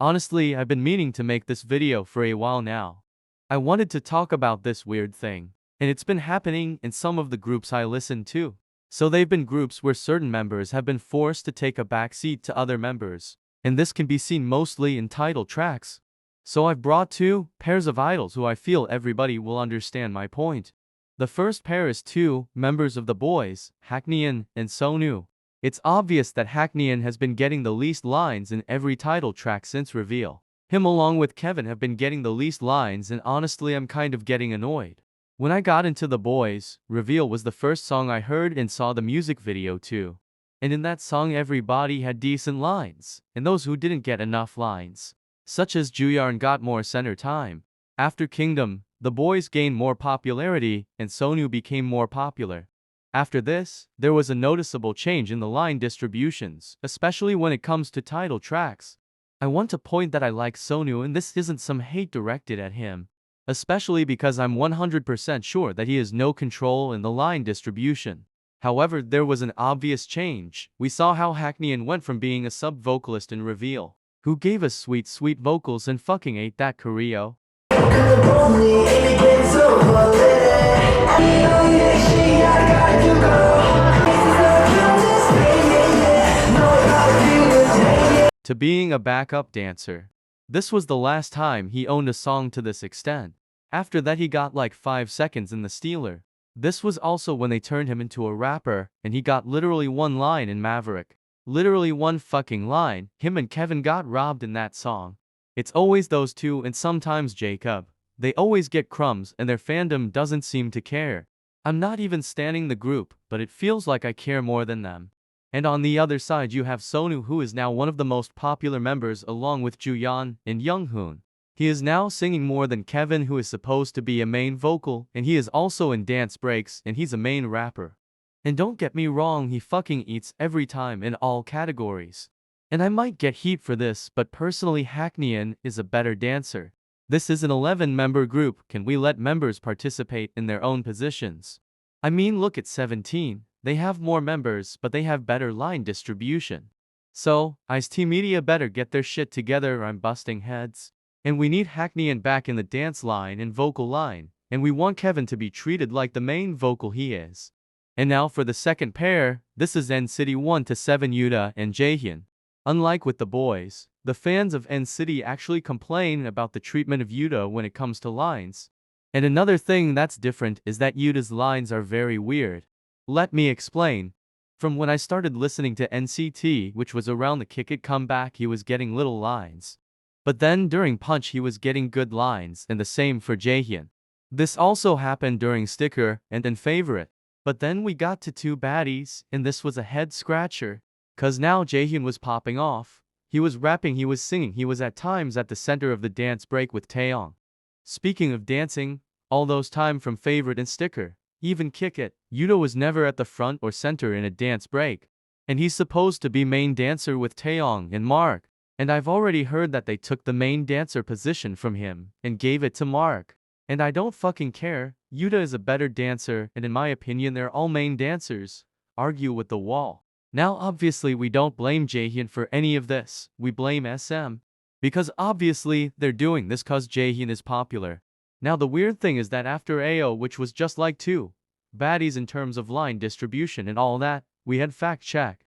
Honestly, I've been meaning to make this video for a while now. I wanted to talk about this weird thing, and it's been happening in some of the groups I listen to. So they've been groups where certain members have been forced to take a backseat to other members, and this can be seen mostly in title tracks. So I've brought two pairs of idols who I feel everybody will understand my point. The first pair is two members of the boys, Hackneyan and Sonu. It's obvious that Hackneyan has been getting the least lines in every title track since reveal. Him along with Kevin have been getting the least lines, and honestly I'm kind of getting annoyed. When I got into the boys, Reveal was the first song I heard and saw the music video too. And in that song everybody had decent lines, and those who didn't get enough lines, such as Juyarn, got more center time. After Kingdom, the boys gained more popularity, and Sonu became more popular. After this, there was a noticeable change in the line distributions, especially when it comes to title tracks. I want to point that I like Sonu, and this isn't some hate directed at him, especially because I'm 100% sure that he has no control in the line distribution. However, there was an obvious change. We saw how Hackneyan went from being a sub-vocalist in Reveal, who gave us sweet vocals and fucking ate that choreo, to being a backup dancer. This was the last time he owned a song to this extent. After that he got like 5 seconds in The Stealer. This was also when they turned him into a rapper, and he got literally one line in Maverick. Literally one fucking line. Him and Kevin got robbed in that song. It's always those two and sometimes Jacob. They always get crumbs and their fandom doesn't seem to care. I'm not even standing the group, but it feels like I care more than them. And on the other side you have Sonu, who is now one of the most popular members along with Juyeon and Younghoon. He is now singing more than Kevin, who is supposed to be a main vocal, and he is also in dance breaks and he's a main rapper. And don't get me wrong, he fucking eats every time in all categories. And I might get heat for this, but personally Hackneyan is a better dancer. This is an 11-member group. Can we let members participate in their own positions? I mean, look at 17. They have more members, but they have better line distribution. So, Ice-T Media better get their shit together or I'm busting heads. And we need Hackneyan back in the dance line and vocal line, and we want Kevin to be treated like the main vocal he is. And now for the second pair, this is NCT 1 to 7 Yuta and Jaehyun. Unlike with the boys, the fans of NCT actually complain about the treatment of Yuta when it comes to lines. And another thing that's different is that Yuta's lines are very weird. Let me explain. From when I started listening to NCT, which was around the Kick It comeback, he was getting little lines. But then during Punch he was getting good lines, and the same for Jaehyun. This also happened during Sticker and in Favorite. But then we got to Two Baddies, and this was a head scratcher. Cause now Jaehyun was popping off. He was rapping, he was singing, he was at times at the center of the dance break with Taeyong. Speaking of dancing, all those time from Favorite and Sticker, even Kick It, Yuta was never at the front or center in a dance break. And he's supposed to be main dancer with Taeyong and Mark. And I've already heard that they took the main dancer position from him and gave it to Mark. And I don't fucking care. Yuta is a better dancer, and in my opinion they're all main dancers. Argue with the wall. Now obviously we don't blame Jaehyun for any of this, we blame SM. Because obviously they're doing this cause Jaehyun is popular. Now the weird thing is that after AO, which was just like Two Baddies in terms of line distribution and all that, we had Fact Check.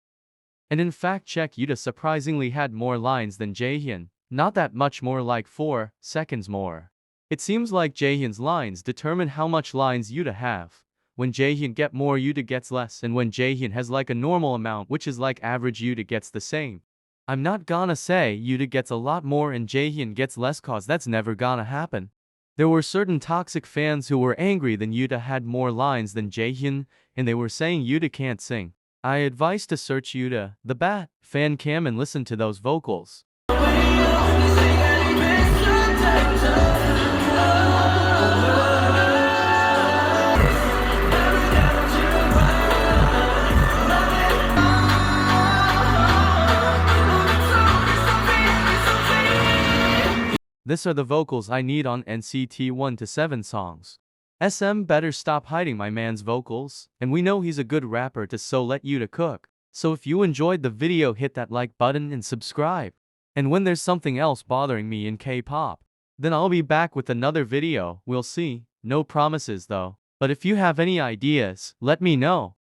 And in Fact Check Yuta surprisingly had more lines than Jaehyun, not that much more, like 4 seconds more. It seems like Jaehyun's lines determine how much lines Yuta have. When Jaehyun get more, Yuta gets less, and when Jaehyun has like a normal amount, which is like average, Yuta gets the same. I'm not gonna say Yuta gets a lot more and Jaehyun gets less, cause that's never gonna happen. There were certain toxic fans who were angry that Yuta had more lines than Jaehyun, and they were saying Yuta can't sing. I advise to search Yuta, the Bat, fan cam and listen to those vocals. These are the vocals I need on NCT 1 to 7 songs. SM better stop hiding my man's vocals, and we know he's a good rapper so let Yuta cook. So if you enjoyed the video, hit that like button and subscribe. And when there's something else bothering me in K-pop, then I'll be back with another video, we'll see. No promises though. But if you have any ideas, let me know.